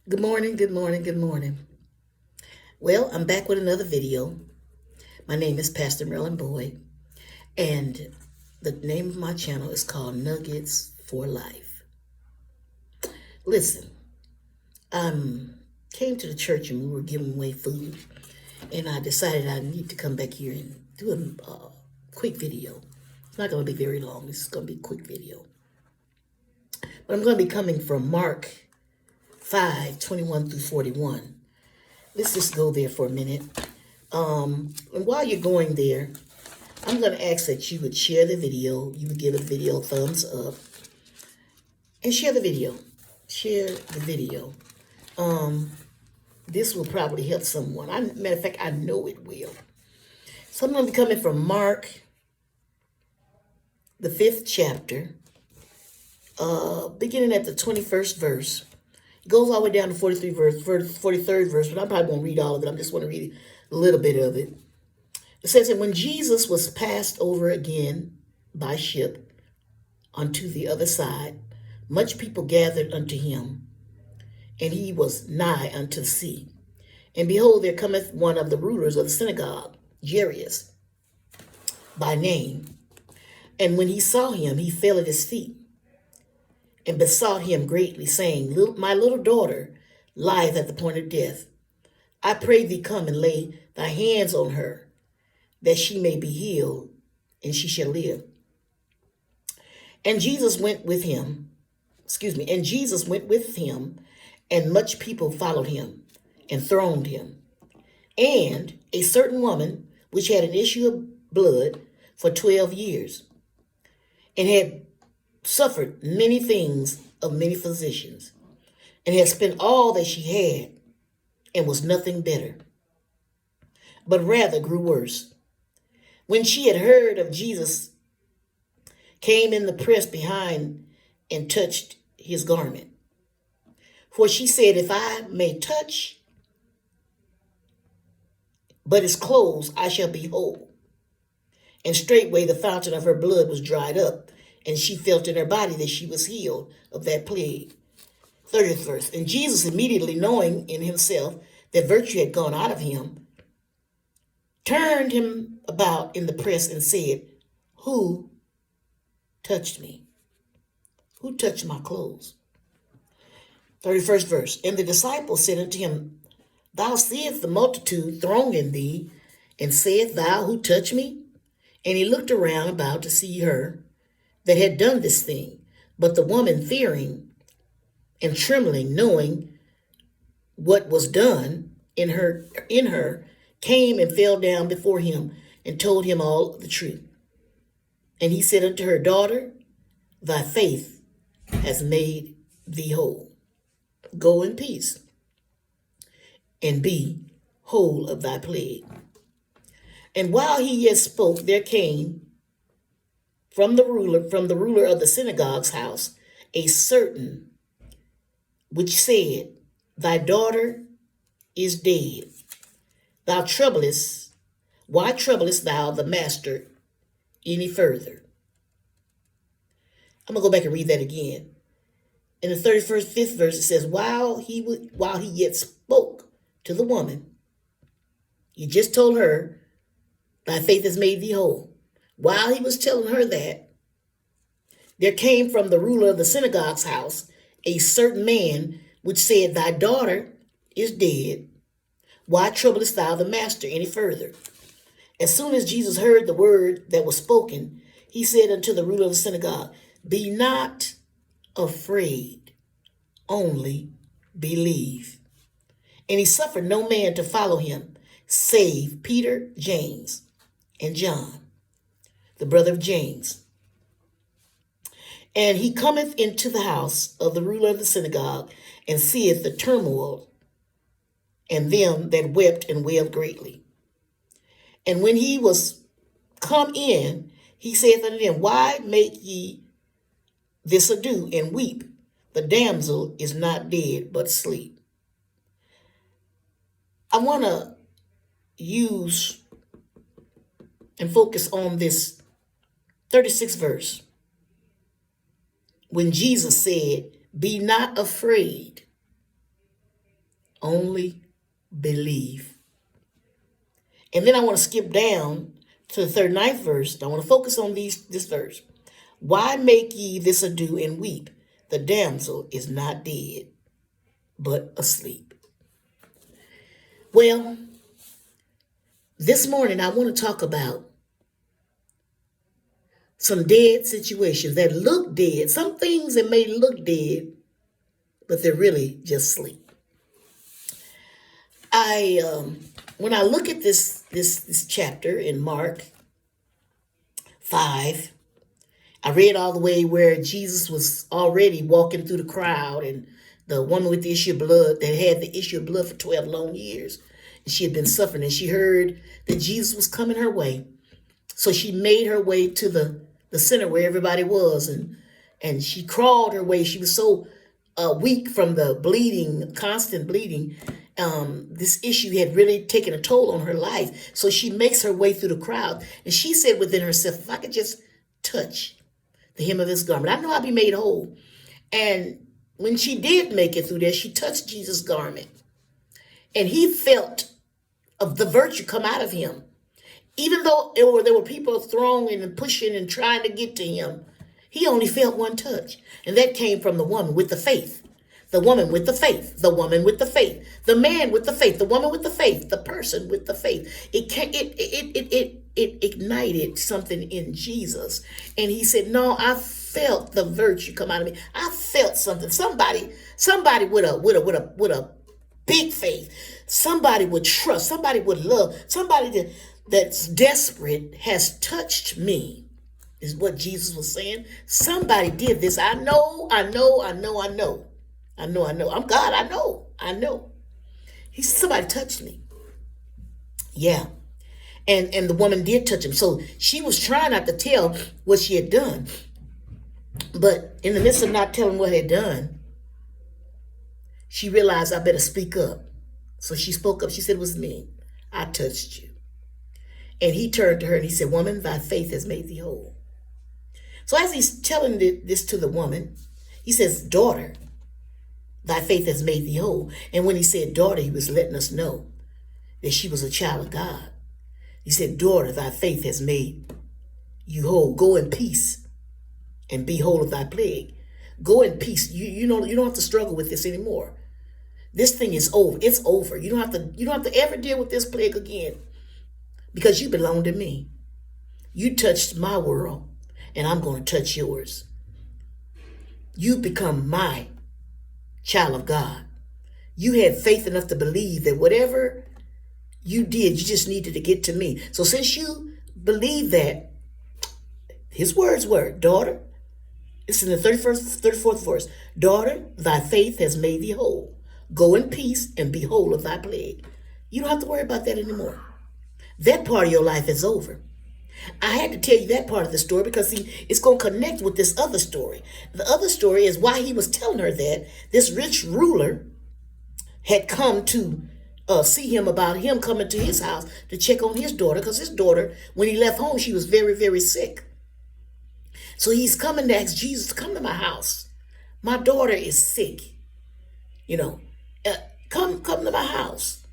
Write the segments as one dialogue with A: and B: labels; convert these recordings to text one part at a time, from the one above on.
A: Good morning, good morning, good morning. Well, I'm back with another video. My name is Pastor Marilyn Boyd, and the name of my channel is called Nuggets for Life. Listen, I came to the church and we were giving away food, and I decided I need to come back here and do a quick video. It's not going to be very long. This is going to be a quick video. But I'm going to be coming from Mark 5:21 through 41. Let's just go there for a minute. And while you're going there, I'm going to ask that you would share the video. You would give the video a thumbs up and share the video. Share the video. This will probably help someone. Matter of fact, I know it will. So I'm going to be coming from Mark, the 5th chapter, beginning at the 21st verse. It goes all the way down to 43rd verse, but I probably won't read all of it. I just want to read a little bit of it. It says that when Jesus was passed over again by ship unto the other side, much people gathered unto him, and he was nigh unto the sea. And behold, there cometh one of the rulers of the synagogue, Jairus, by name. And when he saw him, he fell at his feet, and besought him greatly, saying, My little daughter lieth at the point of death. I pray thee, come and lay thy hands on her, that she may be healed, and she shall live. And Jesus went with him, and much people followed him, and thronged him. And a certain woman, which had an issue of blood for 12 years, and had suffered many things of many physicians, and had spent all that she had, and was nothing better, but rather grew worse. When she had heard of Jesus, came in the press behind and touched his garment. For she said, If I may touch but his clothes, I shall be whole. And straightway the fountain of her blood was dried up, and she felt in her body that she was healed of that plague. 30th verse. And Jesus, immediately knowing in himself that virtue had gone out of him, turned him about in the press and said, Who touched me? Who touched my clothes? 31st verse. And the disciples said unto him, Thou seest the multitude thronging thee, and sayest thou, Who touched me? And he looked around about to see her that had done this thing. But the woman, fearing and trembling, knowing what was done in her, came and fell down before him and told him all the truth. And he said unto her, Daughter, thy faith has made thee whole. Go in peace and be whole of thy plague. And while he yet spoke, there came from the ruler of the synagogue's house, a certain which said, Thy daughter is dead. Why troublest thou the master any further? I'm going to go back and read that again. In the 5th verse, it says, while he yet spoke to the woman, he just told her, Thy faith has made thee whole. While he was telling her that, there came from the ruler of the synagogue's house a certain man which said, Thy daughter is dead. Why troublest thou the master any further? As soon as Jesus heard the word that was spoken, he said unto the ruler of the synagogue, Be not afraid, only believe. And he suffered no man to follow him, save Peter, James, and John, the brother of James. And he cometh into the house of the ruler of the synagogue, and seeth the turmoil, and them that wept and wailed greatly. And when he was come in, he saith unto them, Why make ye this ado and weep? The damsel is not dead, but asleep. I want to use and focus on this 36th verse. When Jesus said, Be not afraid, Only believe. And then I want to skip down to the 39th verse. I want to focus on this verse. Why make ye this ado and weep? The damsel is not dead, but asleep. Well, this morning I want to talk about some dead situations that look dead. Some things that may look dead, but they're really just sleep. When I look at this chapter in Mark 5, I read all the way where Jesus was already walking through the crowd, and the woman with the issue of blood that had the issue of blood for 12 long years, and she had been suffering, and she heard that Jesus was coming her way. So she made her way to the center where everybody was, and she crawled her way. She was so weak from the bleeding, constant bleeding. This issue had really taken a toll on her life. So she makes her way through the crowd, and she said within herself, if I could just touch the hem of his garment, I know I'll be made whole. And when she did make it through there, she touched Jesus' garment, and he felt of the virtue come out of him. Even though there were people throwing and pushing and trying to get to him, he only felt one touch. And that came from the woman with the faith. The woman with the faith. The woman with the faith. The man with the faith. The woman with the faith. The person with the faith. It ignited something in Jesus. And he said, no, I felt the virtue come out of me. I felt something. Somebody with a big faith. Somebody would trust. Somebody would love. Somebody that's desperate has touched me, is what Jesus was saying. Somebody did this. I know. I'm God. I know. He said, somebody touched me. Yeah. And the woman did touch him. So she was trying not to tell what she had done. But in the midst of not telling what had done, she realized, I better speak up. So she spoke up. She said, it was me. I touched you. And he turned to her and he said, woman, thy faith has made thee whole. So as he's telling this to the woman, he says, daughter, thy faith has made thee whole. And when he said daughter, he was letting us know that she was a child of God. He said, daughter, thy faith has made you whole. Go in peace and be whole of thy plague. Go in peace. You don't have to struggle with this anymore. This thing is over. It's over. You don't have to ever deal with this plague again, because you belong to me. You touched my world, and I'm going to touch yours. You become my child of God. You had faith enough to believe that whatever you did, you just needed to get to me. So since you believe that, his words were, daughter, it's in the 34th verse, daughter, thy faith has made thee whole. Go in peace and be whole of thy plague. You don't have to worry about that anymore. That part of your life is over. I had to tell you that part of the story because, see, it's going to connect with this other story. The other story is why he was telling her that this rich ruler had come to see him about him coming to his house to check on his daughter, because his daughter, when he left home, she was very, very sick. So he's coming to ask Jesus to come to my house. My daughter is sick. Come to my house.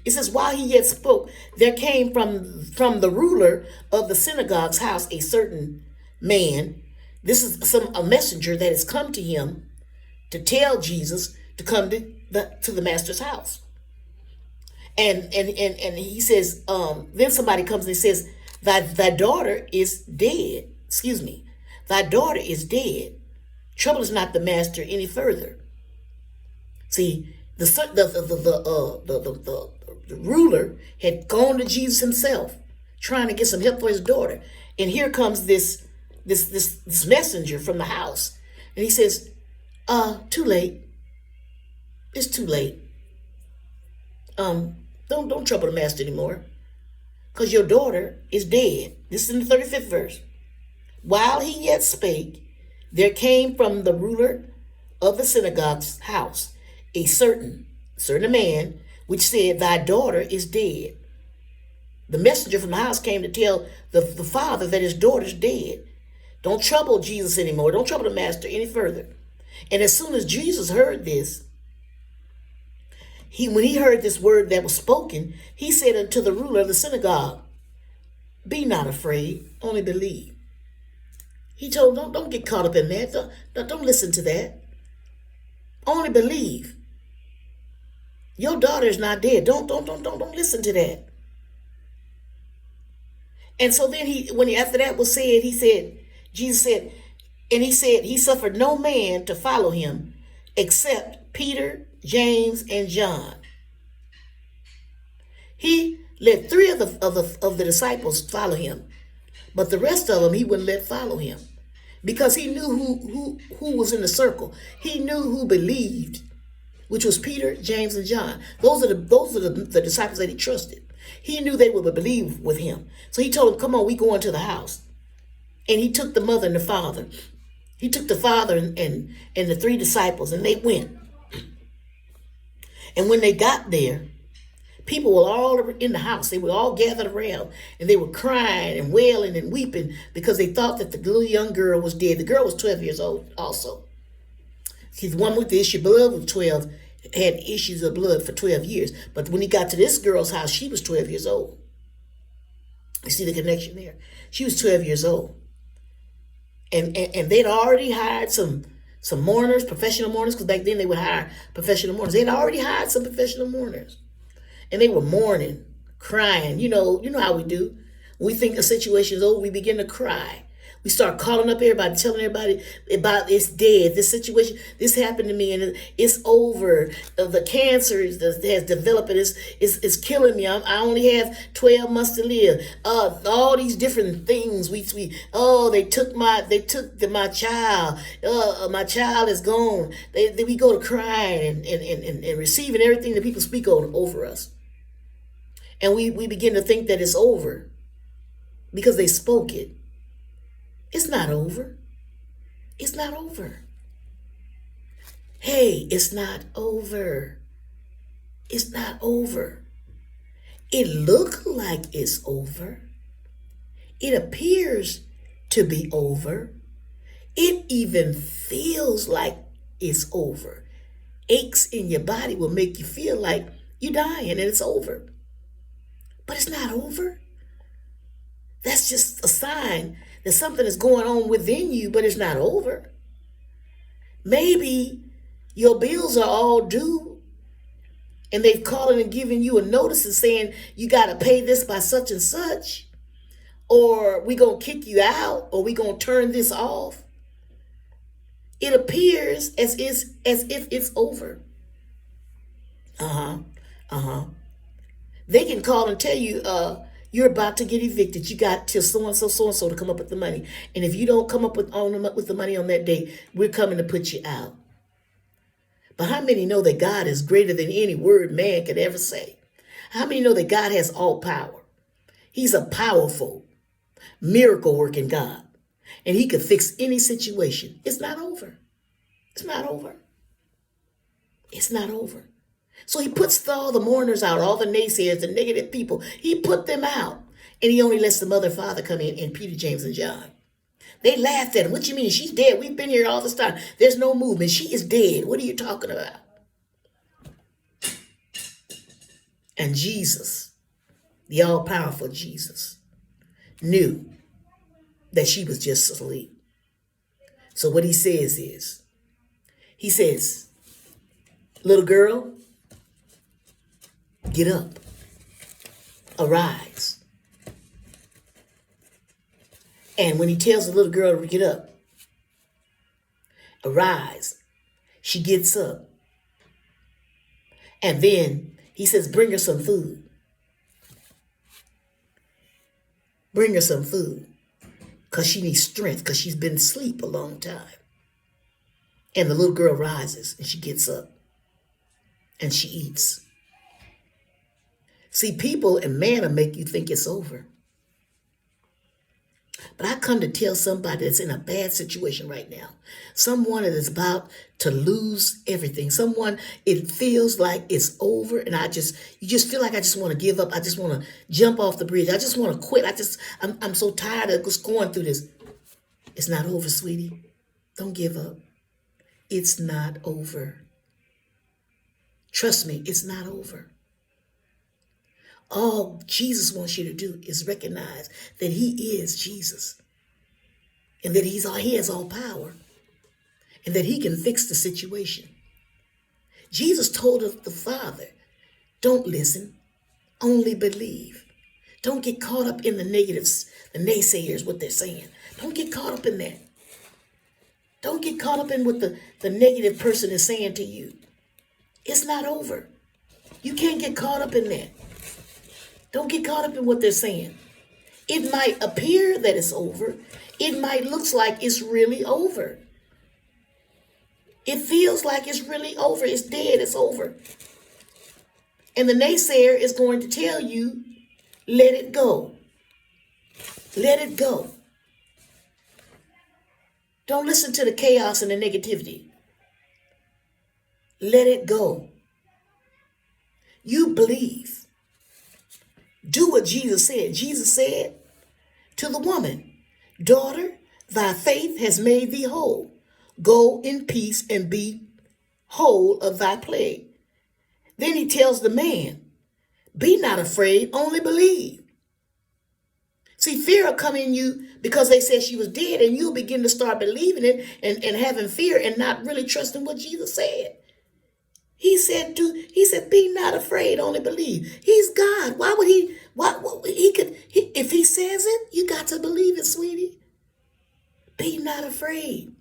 A: It says, while he yet spoke, there came from the ruler of the synagogue's house a certain man. This is a messenger that has come to him to tell Jesus to come to the master's house. And he says, then somebody comes and says, thy daughter is dead. Excuse me. Thy daughter is dead. Trouble is not the master any further. See, the ruler had gone to Jesus himself, trying to get some help for his daughter. And here comes this messenger from the house. And he says, too late. It's too late. Don't trouble the master anymore, because your daughter is dead. This is in the 35th verse. While he yet spake, there came from the ruler of the synagogue's house a certain man, which said, thy daughter is dead. The messenger from the house came to tell the father that his daughter's dead. Don't trouble Jesus anymore. Don't trouble the master any further. And as soon as Jesus heard this, When he heard this word that was spoken, he said unto the ruler of the synagogue, be not afraid, only believe. He told him, don't get caught up in that. Don't listen to that. Only believe. Your daughter is not dead. Don't listen to that. And so then after that was said, Jesus said, and he said, he suffered no man to follow him except Peter, James, and John. He let three of the disciples follow him, but the rest of them he wouldn't let follow him, because he knew who was in the circle. He knew who believed, which was Peter, James, and John. Those are the disciples that he trusted. He knew they would believe with him. So he told them, come on, we go into the house. And he took the mother and the father. He took the father and the three disciples, and they went. And when they got there, people were all in the house. They were all gathered around, and they were crying and wailing and weeping because they thought that the little young girl was dead. The girl was 12 years old also. See, the one with the issue of blood was 12, had issues of blood for 12 years. But when he got to this girl's house, she was 12 years old. You see the connection there? She was 12 years old. And they'd already hired some mourners, professional mourners, because back then they would hire professional mourners. They'd already hired some professional mourners. And they were mourning, crying. You know how we do. When we think a situation is over, we begin to cry. We start calling up everybody, telling everybody about it's dead. This situation, this happened to me, and it's over. The cancer has developed, and it's killing me. I only have 12 months to live. All these different things. They took my child. My child is gone. We go to crying and receiving everything that people speak over us, and we begin to think that it's over because they spoke it. It's not over. It's not over. Hey, it's not over. It's not over. It looks like it's over. It appears to be over. It even feels like it's over. Aches in your body will make you feel like you're dying and it's over. But it's not over. That's just a sign that something is going on within you, but it's not over. Maybe your bills are all due, and they've called and given you a notice and saying you got to pay this by such and such, or we going to kick you out, or we going to turn this off. It appears as if it's over. They can call and tell you, you're about to get evicted. You got till so-and-so to come up with the money. And if you don't come up with the money on that day, we're coming to put you out. But how many know that God is greater than any word man could ever say? How many know that God has all power? He's a powerful, miracle-working God. And he could fix any situation. It's not over. It's not over. It's not over. So he puts all the mourners out, all the naysayers, the negative people. He put them out. And he only lets the mother and father come in, and Peter, James, and John. They laughed at him. What you mean? She's dead. We've been here all this time. There's no movement. She is dead. What are you talking about? And Jesus, the all-powerful Jesus, knew that she was just asleep. So what he says is, he says, little girl, get up, arise. And when he tells the little girl to get up, arise, she gets up. And then he says, bring her some food. Bring her some food, because she needs strength, because she's been asleep a long time. And the little girl rises, and she gets up, and she eats. See, people and manna make you think it's over. But I come to tell somebody that's in a bad situation right now. Someone that is about to lose everything. Someone, it feels like it's over, and you just feel like I just want to give up. I just want to jump off the bridge. I just want to quit. I'm so tired of just going through this. It's not over, sweetie. Don't give up. It's not over. Trust me, it's not over. All Jesus wants you to do is recognize that he is Jesus and that he has all power and that he can fix the situation. Jesus told us the Father, don't listen, only believe. Don't get caught up in the negatives, the naysayers, what they're saying. Don't get caught up in that. Don't get caught up in what the negative person is saying to you. It's not over. You can't get caught up in that. Don't get caught up in what they're saying. It might appear that it's over. It might look like it's really over. It feels like it's really over. It's dead. It's over. And the naysayer is going to tell you, let it go. Let it go. Don't listen to the chaos and the negativity. Let it go. You believe. Do what Jesus said. Jesus said to the woman, daughter, thy faith has made thee whole. Go in peace and be whole of thy plague. Then he tells the man, be not afraid, only believe. See, fear will come in you because they said she was dead, and you'll begin to start believing it and having fear and not really trusting what Jesus said. He said, be not afraid, only believe. He's God. Why would he, if he says it, you got to believe it, sweetie. Be not afraid.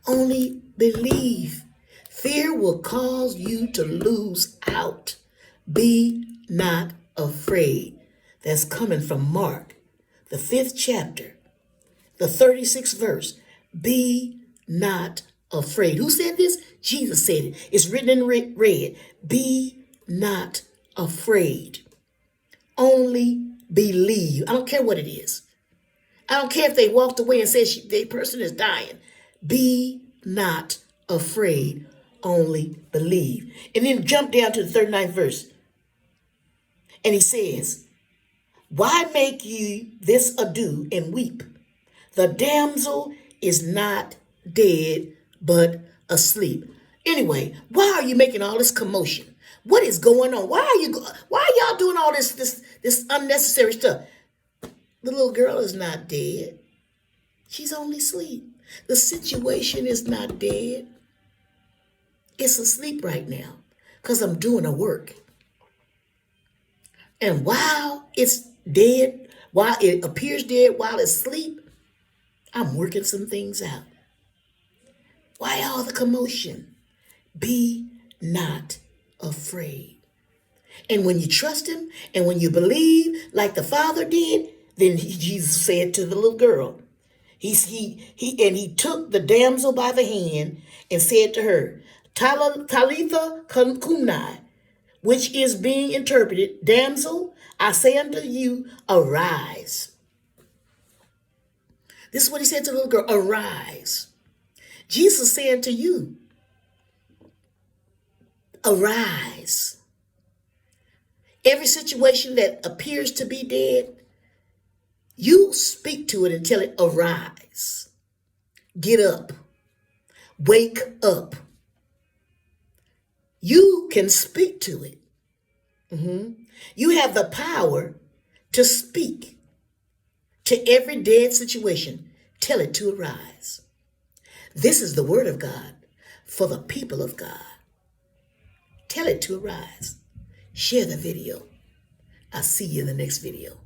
A: Only believe. Fear will cause you to lose out. Be not afraid. That's coming from Mark, the 5th chapter, the 36th verse. Be not afraid. Who said this? Jesus said it. It's written in red. Be not afraid. Only believe. I don't care what it is. I don't care if they walked away and said the person is dying. Be not afraid. Only believe. And then jump down to the 39th verse. And he says, why make ye this ado and weep? The damsel is not dead, but asleep. Anyway, why are you making all this commotion? What is going on? Why are y'all doing all this unnecessary stuff? The little girl is not dead. She's only asleep. The situation is not dead. It's asleep right now because I'm doing a work. And while it's dead, while it appears dead, while it's asleep, I'm working some things out. Why all the commotion? Be not afraid. And when you trust him and when you believe like the Father did, then Jesus said to the little girl, he took the damsel by the hand and said to her, Talitha cumni, which is being interpreted, damsel, I say unto you, arise. This is what he said to the little girl, arise. Jesus said to you, arise. Every situation that appears to be dead, you speak to it and tell it, arise. Get up. Wake up. You can speak to it. You have the power to speak to every dead situation. Tell it to arise. This is the word of God for the people of God. Tell it to arise. Share the video. I'll see you in the next video.